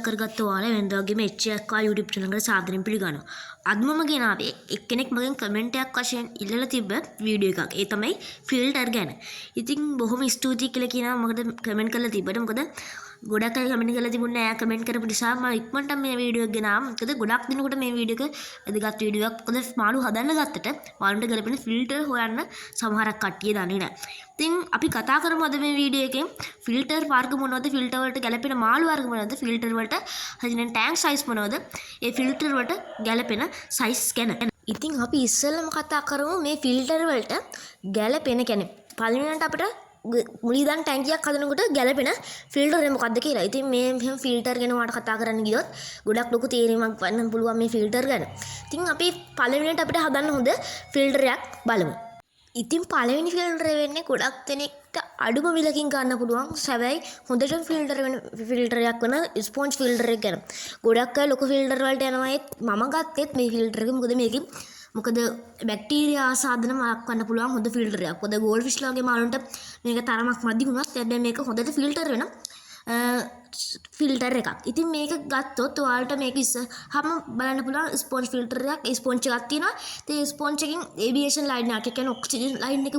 කරගත්ත ඔයාලා වෙනද වගේම HCK YouTube channel එකට සාදරයෙන් පිළිගන්නවා. අද මම ගෙනාවේ එක්කෙනෙක් මගෙන් කමෙන්ට් එකක් වශයෙන් ඉල්ලලා තිබ්බ වීඩියෝ එකක්. ඒ තමයි ෆිල්ටර් ගැන. ඉතින් බොහොම ස්තුතියි කියලා කියනවා මොකද කමෙන්ට් කරලා තිබ්බට. මොකද ගොඩක් අය කමෙන්ට් කරලා තිබුණේ නැහැ. කමෙන්ට් කරපු නිසා මම ඉක්මනට මේ වීඩියෝ එක ගෙනාවා. මොකද ගොඩක් දිනකට මේ වීඩියෝ එක වැදගත් වීඩියෝ එකක්. මොකද මාළු හදන්න ගත්තට මාළුන්ට ගැලපෙන ෆිල්ටර් හොයන්න සමහරක් කට්ටිය දන්නේ නැහැ. ඉතින් අපි කතා කරමු අද මේ වීඩියෝ එකෙන් ෆිල්ටර් වර්ග මොනවද, ෆිල්ටර් වලට ගැලපෙන මාළු වර්ග මොනවද, ෆිල්ටර් වලට හදින ටැංක් සයිස් මොනවද, ඒ ෆිල්ටර් වලට ගැලපෙන සයිස් ගැන. ඉතින් අපි ඉස්සෙල්ලම කතා කරමු මේ ෆිල්ටර් වලට ගැලපෙන කියන්නේ පළවෙනියට අපිට මුලින්දන් ටැංකියක් හදනකොට ගැලපෙන ෆිල්ටර් එක මොකක්ද කියලා. ඉතින් මේ ෆිල්ටර් ගැන ඔයාලට කතා කරන්න ගියොත් ගොඩක් ලොකු තේරීමක් ගන්න පුළුවන් මේ ෆිල්ටර් ගැන. ඉතින් අපි පළවෙනියට අපිට හදන්න හොඳ ෆිල්ටර් එකක් බලමු. ඉතින් පළවෙනි ෆිල්ටර් වෙන්නේ ගොඩක් දෙනෙක්ට අඩුම විලකින් ගන්න පුළුවන්. හැබැයි හොඳටම ෆිල්ටර් වෙන ෆිල්ටර් එකක් වෙන ස්පොන්ජ් ෆිල්ටර් එක ගැන. ගොඩක් අය ලොකු ෆිල්ටර් වලට යනවා. මම ගත්තෙත් මේ ෆිල්ටර් එක. මොකද බැක්ටීරියා ආසාදන වළක්වන්න පුළුවන් හොඳ ෆිල්ටර් එකක්. පොද ගෝල්ඩ් ෆිෂ් ලාගේ මාළුන්ට මේක තරමක් මදි වුණත් දැන් මේක හොඳට ෆිල්ටර් වෙන ෆිල්ටර් එකක්. ඉතින් මේක ගත්තොත් ඔයාලට මේක ඉස්සහම බලන්න පුළුවන් ස්පොන්ජ් ෆිල්ටර් එකක්. ඒ ස්පොන්ජ් එකක් තියෙනවා. ඒ ස්පොන්ජ් එකකින් ඒවියේෂන් ලයින් එකක්, ඒ කියන්නේ ඔක්සිජන් ලයින් එක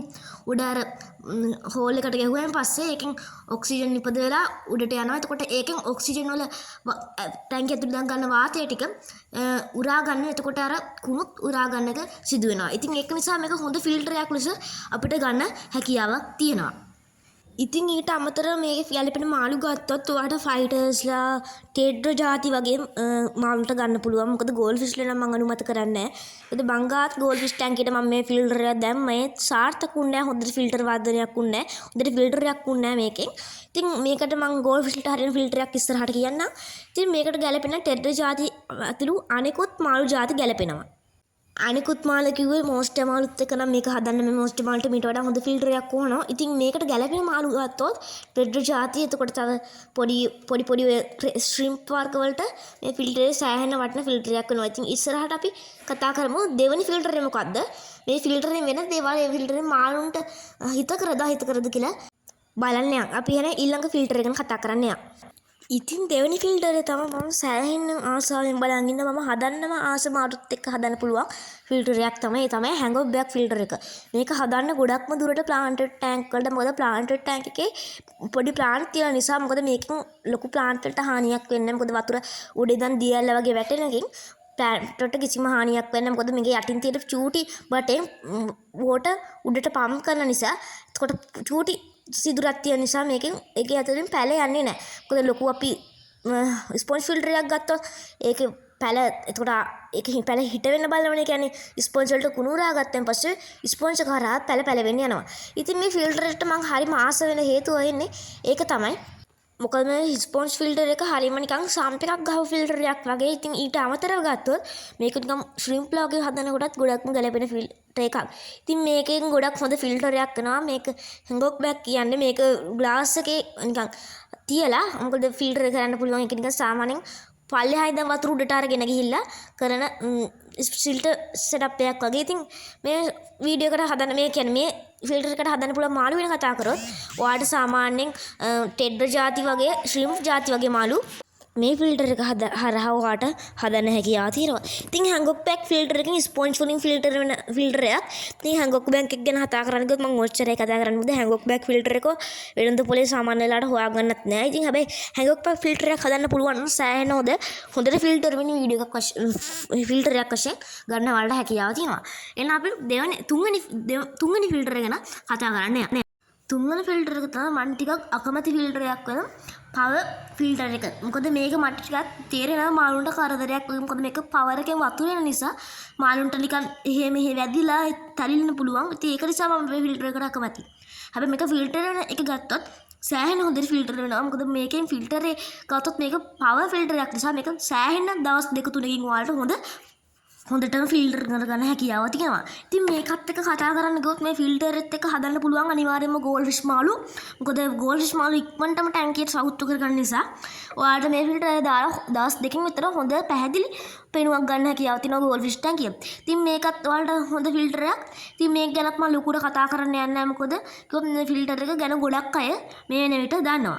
උඩ අර හෝල් එකට ගැහුවාන් පස්සේ ඒකෙන් ඔක්සිජන් නිපද වෙලා උඩට යනවා. එතකොට ඒකෙන් ඔක්සිජන් වල ටැංකිය ඇතුළේ ගන්න වාතය ටික උරා ගන්න. එතකොට අර කුණුත් උරා ගන්න එක සිදු වෙනවා. ඉතින් ඒක නිසා මේක හොඳ ෆිල්ටර් එකක් ලෙස අපිට ගන්න හැකියාවක් තියෙනවා. ඉතින් ඊට අමතරව මේක ගැලපෙන මාළු ගත්තොත් ඔයාලට ෆයිටර්ස්ලා ටෙඩ්‍රෝ ಜಾති වගේ මාළුන්ට ගන්න පුළුවන්. මොකද ගෝල්ඩ් ෆිෂ්ලා නම් මම අනුමත කරන්නේ නැහැ. මොකද බංගාත් ගෝල්ඩ් ෆිෂ් ටැංකියට මම මේ ෆිල්ටර් එක දැම්ම. ඒ සාර්ථකුන්නේ නැහැ. හොඳට ෆිල්ටර් වාදනයක් උන්නේ නැහැ. හොඳට ෆිල්ටර් එකක් උන්නේ නැහැ මේකෙන්. ඉතින් මේකට මම ගෝල්ඩ් ෆිෂ්ලට හරියන ෆිල්ටර් එකක් ඉස්සරහට කියන්නම්. ඉතින් මේකට ගැලපෙන ටෙඩ්‍රෝ ಜಾති අතුළු අනෙකුත් මාළු ಜಾති ගැලපෙනවා. අනිකුත් මාළු කිව්වේ මොස්ටර් මාළුත් එක්ක නම් මේක හදන්න මේ මොස්ටර් මාළුට මීට වඩා හොඳ ෆිල්ටර් එකක් ඕනවා. ඉතින් මේකට ගැලපෙන මාළු ගත්තොත් ටෙඩ්‍රෝ ಜಾති, එතකොට තව පොඩි ශ්‍රිම්ප් වර්ග වලට මේ ෆිල්ටර් එක සෑහෙන වටින ෆිල්ටර් එකක් වෙනවා. ඉතින් ඉස්සරහට අපි කතා කරමු දෙවෙනි ෆිල්ටර් එක මොකද්ද? මේ ෆිල්ටර් එකෙන් වෙන දේවල් මේ ෆිල්ටර් එකෙන් මාළුන්ට හිත කරද කියලා බලන්න යන්න. අපි එහෙනම් ඊළඟ ෆිල්ටර් එක ගැන කතා කරන්න යන්න. ඉතින් දෙවෙනි ෆිල්ටර් එක තමයි මම සෑහෙන ආසාවෙන් බලන් ඉන්න. මම හදන්නම ආස මාරුත් එක්ක හදන්න පුළුවන් ෆිල්ටර් එකක් තමයි හැංගොප් බෑග් ෆිල්ටර් එක. මේක හදන්න ගොඩක්ම දුරට ප්ලාන්ටඩ් ටැංක් වලට. මොකද ප්ලාන්ටඩ් ටැංක් එකේ පොඩි ප්ලාන්ට් තියෙන නිසා මොකද මේකෙන් ලොකු ප්ලාන්ට් වලට හානියක් වෙන්නේ නැහැ. මොකද වතුර උඩ ඉඳන් දියැල්ල වගේ වැටෙනකින් ප්ලාන්ට් වලට කිසිම හානියක් වෙන්නේ නැහැ. මොකද මේකේ යටින් තියෙන චූටි බටෙන් වෝටර් උඩට පම්ප් කරන නිසා එතකොට චූටි සිදුරක් තියෙන නිසා මේකෙන් ඒකේ ඇතුලෙන් පැල යන්නේ නැහැ. මොකද ලොකු අපි ස්පොන්ජ් ෆිල්ටර් එකක් ගත්තොත් ඒකේ පැල එතකොට ඒකේ පැල හිට වෙන්න බලවනේ. කියන්නේ ස්පොන්ජ් වලට කුණු උරා ගත්තන් පස්සේ ස්පොන්ජ් එක හරහා පැල වෙන්න යනවා. ඉතින් මේ ෆිල්ටර් එකට මම හරිම ආස වෙන හේතුව වෙන්නේ ඒක තමයි. මොකද මේ ස්පොන්ජ් ෆිල්ටර් එක හරියම නිකන් සාම්ප් එකක් ගහපු ෆිල්ටර් එකක් වගේ. ඉතින් ඊට අමතරව ගත්තොත් මේක නිකන් ශ්‍රිම්ප් වගේ හදනකොටත් ගොඩක්ම ගැලපෙන ෆිල්ටර් එකක්. ඉතින් මේකෙන් ගොඩක් හොඳ ෆිල්ටර් එකක් වෙනවා. මේක හැංගොක් බෑග් කියන්නේ මේක ග්ලාස් එකේ නිකන් තියලා මොකද ෆිල්ටර් එක කරන්න පුළුවන්. ඒක නිකන් සාමාන්‍යයෙන් පල්ලෙහා ඉඳන් වතුර උඩට අරගෙන ගිහිල්ලා කරන ෆිල්ටර් සෙටප් එකක් වගේ. ඉතින් මේ වීඩියෝ එකට හදන්න මේ කියන්නේ මේ ෆිල්ටර් එකට හදන්න පුළුවන් මාළු වෙන කතා කරොත් ඔයාලට සාමාන්‍යයෙන් ටෙඩ්‍රෝ ಜಾති වගේ ශ්‍රිම්ප් ಜಾති වගේ මාළු මේ ෆිල්ටර් එක හරහා ඔයාලට හදන්න හැකියාව තියෙනවා. ඉතින් හැංගොක් බෑග් ෆිල්ටර් එකකින් ස්පොන්ජ් වලින් ෆිල්ටර් වෙන ෆිල්ටර් එකක්. ඉතින් හැංගොක් බෑග් එක ගැන කතා කරන්න ගියොත් මම ඔච්චරයි කතා කරන්නේ. මොකද හැංගොක් බෑග් ෆිල්ටර් එක වෙළඳ පොලේ සාමාන්‍ය වෙලාවට හොයාගන්නත් නෑ. ඉතින් හැබැයි හැංගොක් බෑග් ෆිල්ටර් එකක් හදන්න පුළුවන් නම් සෑහෙන හොඳට ෆිල්ටර් වෙන වීඩියෝ එකක් ෆිල්ටර් එකක් වශයෙන් ගන්න ඔයාලට හැකියාව තියෙනවා. එහෙනම් අපි තුන්වෙනි ෆිල්ටර් එක ගැන කතා කරන්න යන්නේ. තුන්වෙනි ෆිල්ටර් එක තමයි මම ටිකක් අකමැති ෆිල්ටර් එකක් වෙන පවර් ෆිල්ටර් එක. මොකද මේක මට ටිකක් තේරෙනවා මාළුන්ට කරදරයක්. මොකද මේක පවර් එකෙන් වතුර එන නිසා මාළුන්ට නිකන් එහෙ මෙහෙ වැදිලා තලින්න පුළුවන්. ඉතින් ඒක නිසා මම මේ ෆිල්ටර් එකට අකමැතියි. හැබැයි මේක ෆිල්ටර් වෙන එක ගත්තොත් සෑහෙන හොඳට ෆිල්ටර් වෙනවා. මොකද මේකෙන් ෆිල්ටර් එක ගත්තොත් මේක පවර් ෆිල්ටර් එකක් නිසා මේක සෑහෙන දවස් 2-3කින් ඔයාලට හොඳටම ෆිල්ටර් කරගන්න හැකියාව තියෙනවා. ඉතින් මේකත් එක්ක කතා කරන්න ගියොත් මේ ෆිල්ටර් එකත් එක්ක හදන්න පුළුවන් අනිවාර්යයෙන්ම ගෝල්ඩ් ෆිෂ් මාළු. මොකද ගෝල්ඩ් ෆිෂ් මාළු ඉක්මනටම ටැංකියට සවුත්තු කරගන්න නිසා ඔයාලට මේ ෆිල්ටර් එක දාලා දවස් 2කින් විතර හොඳ පැහැදිලි පෙනුමක් ගන්න හැකියාව තියෙනවා ගෝල්ඩ් ෆිෂ් ටැංකිය. ඉතින් මේකත් ඔයාලට හොඳ ෆිල්ටර් එකක්. ඉතින් මේක ගැනත් මම ලොකුට කතා කරන්න යන්නේ නැහැ. මොකද කිව්වොත් මේ ෆිල්ටර් එක ගැන ගොඩක් අය මේ වෙන විට දන්නවා.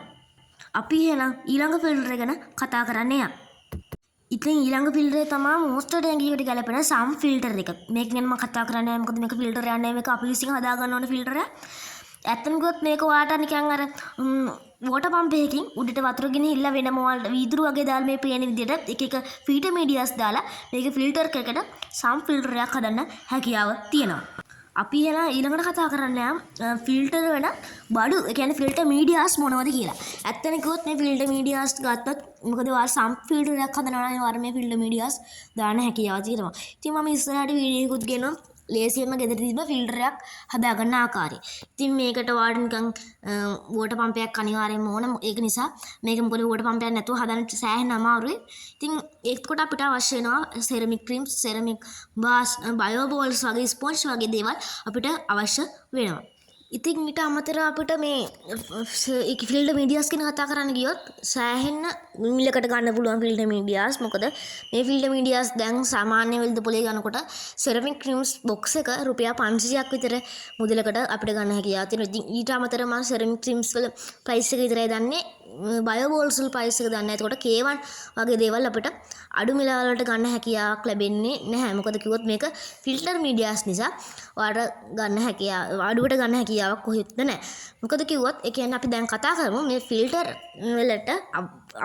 අපි එහෙනම් ඊළඟ ෆිල්ටර් එක ගැන කතා කරන්න යමු. ඉතින් ඊළඟ ෆිල්ටරේ තමයි මොස්ට් ටැංකියකට ගැලපෙන සම් ෆිල්ටර් එක. මේක ගැන මම කතා කරන්නේ නැහැ. මොකද මේක ෆිල්ටර් එකක් නෙවෙයි. මේක අපි විසින් හදා ගන්න ඕන ෆිල්ටර් එකක්. ඇත්තම කිව්වොත් මේක ඔයාලට නිකන් අර වෝටර් පම්ප් එකකින් උඩට වතුර ගෙනහිල්ලා වෙනම ඔයාලට වීදුරු වගේ දාලා මේ පේන විදිහට එක එක ෆීටර් මීඩියාස් දාලා මේක ෆිල්ටර් එකකට සම් ෆිල්ටර් එකක් හදන්න හැකියාව තියෙනවා. අපි එහෙනම් ඊළඟට කතා කරන්න යම් ෆිල්ටර් වල බඩු ඒ කියන්නේ ෆිල්ටර් මීඩියාස් මොනවද කියලා. ඇත්තම කිව්වොත් මේ ෆිල්ටර් මීඩියාස් ගත්තොත් මොකද ඔයාලා සම් ෆිල්ටර් එකක් හදනවා නම් ඔයාලා මේ ෆිල්ටර් මීඩියාස් දාන්න හැකියාව තියෙනවා. ඉතින් මම ඉස්සරහට වීඩියෝ එකකුත් ගෙනවා ලේසියෙන්ම ගෙදර තිබ්බ ෆිල්ටර් එකක් හදාගන්න ආකාරය. ඉතින් මේකට ඔයාලට නිකන් වෝටර් පම්ප් එකක් අනිවාර්යෙන්ම ඕන. ඒක නිසා මේක මොකද වෝටර් පම්ප් එකක් නැතුව හදන්න සෑහෙන අමාරුයි. ඉතින් ඒකට අපිට අවශ්‍ය වෙනවා ceramic creams, ceramic bars, bio balls වගේ ස්පොන්ජ් වගේ දේවල් අපිට අවශ්‍ය වෙනවා. ඉතින් ඊට අමතරව අපිට මේ ෆිල්ටර් මීඩියාස් ගැන කතා කරන්න ගියොත් සෑහෙන මිලකට ගන්න පුළුවන් ෆිල්ටර් මීඩියාස්. මොකද මේ ෆිල්ටර් මීඩියාස් දැන් සාමාන්‍ය වෙළඳ පොලේ ගන්නකොට සෙරමික් ක්‍රීම්ස් බොක්ස් එක රුපියල් 500ක් විතර මුදලකට අපිට ගන්න හැකියාව තියෙනවා. ඉතින් ඊට අමතරව මම සෙරමික් ක්‍රීම්ස් වල ප්‍රයිස් එක විතරයි දන්නේ. බයෝ බෝල්ස් වල ප්‍රයිස් එක දන්නේ නැහැ. එතකොට K1 වගේ දේවල් අපිට අඩු මිල වලට ගන්න හැකියාවක් ලැබෙන්නේ නැහැ. මොකද කිව්වොත් මේක ෆිල්ටර් මීඩියාස් නිසා ඔයාලට ගන්න හැකියාව අඩුවට ගන්න හැකියාවක් කොහෙත්ද නැහැ. මොකද කිව්වොත් ඒ කියන්නේ අපි දැන් කතා කරමු මේ ෆිල්ටර් වලට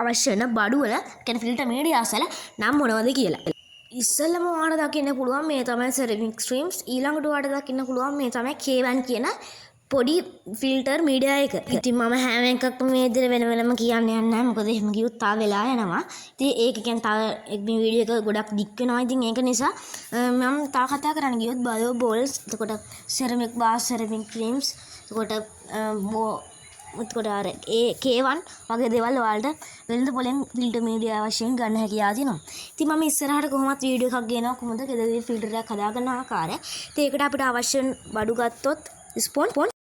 අවශ්‍ය වෙන බඩු වල කියන්නේ ෆිල්ටර් මීඩියාස් වල නම් මොනවද කියලා. ඉස්සෙල්ලම ඔයාලට දකින්න පුළුවන් මේ තමයි සෙරමික් ස්ට්‍රීම්ස්. ඊළඟට ඔයාලට දකින්න පුළුවන් මේ තමයි K1 කියන පොඩි ෆිල්ටර් මීඩියා එක. ඉතින් මම හැම එකක්ම මේ විදිහට වෙන වෙනම කියන්න යන්නේ නැහැ. මොකද එහෙම කිව්වොත් තා වෙලා යනවා. ඉතින් ඒක කියන්නේ තව මේ වීඩියෝ එක ගොඩක් දික් වෙනවා. ඉතින් ඒක නිසා මම තව කතා කරන්න ගියොත් බයෝ බෝල්ස්, එතකොට සෙරමික් බාස්, සෙරමික් ක්‍රීම්ස්, එතකොට අර K1 වගේ දේවල් ඔයාලට වෙළඳ පොලෙන් ෆිල්ටර් මීඩියා වශයෙන් ගන්න හැකියාව තියෙනවා. ඉතින් මම ඉස්සරහට කොහොමත් වීඩියෝ එකක් ගේනවා කොහොමද ගෙදරදී ෆිල්ටර් එකක් හදාගන්න ආකාරය. ඉතින් ඒකට අපිට අවශ්‍ය බඩු ගත්තොත් ස්පොන්ජ්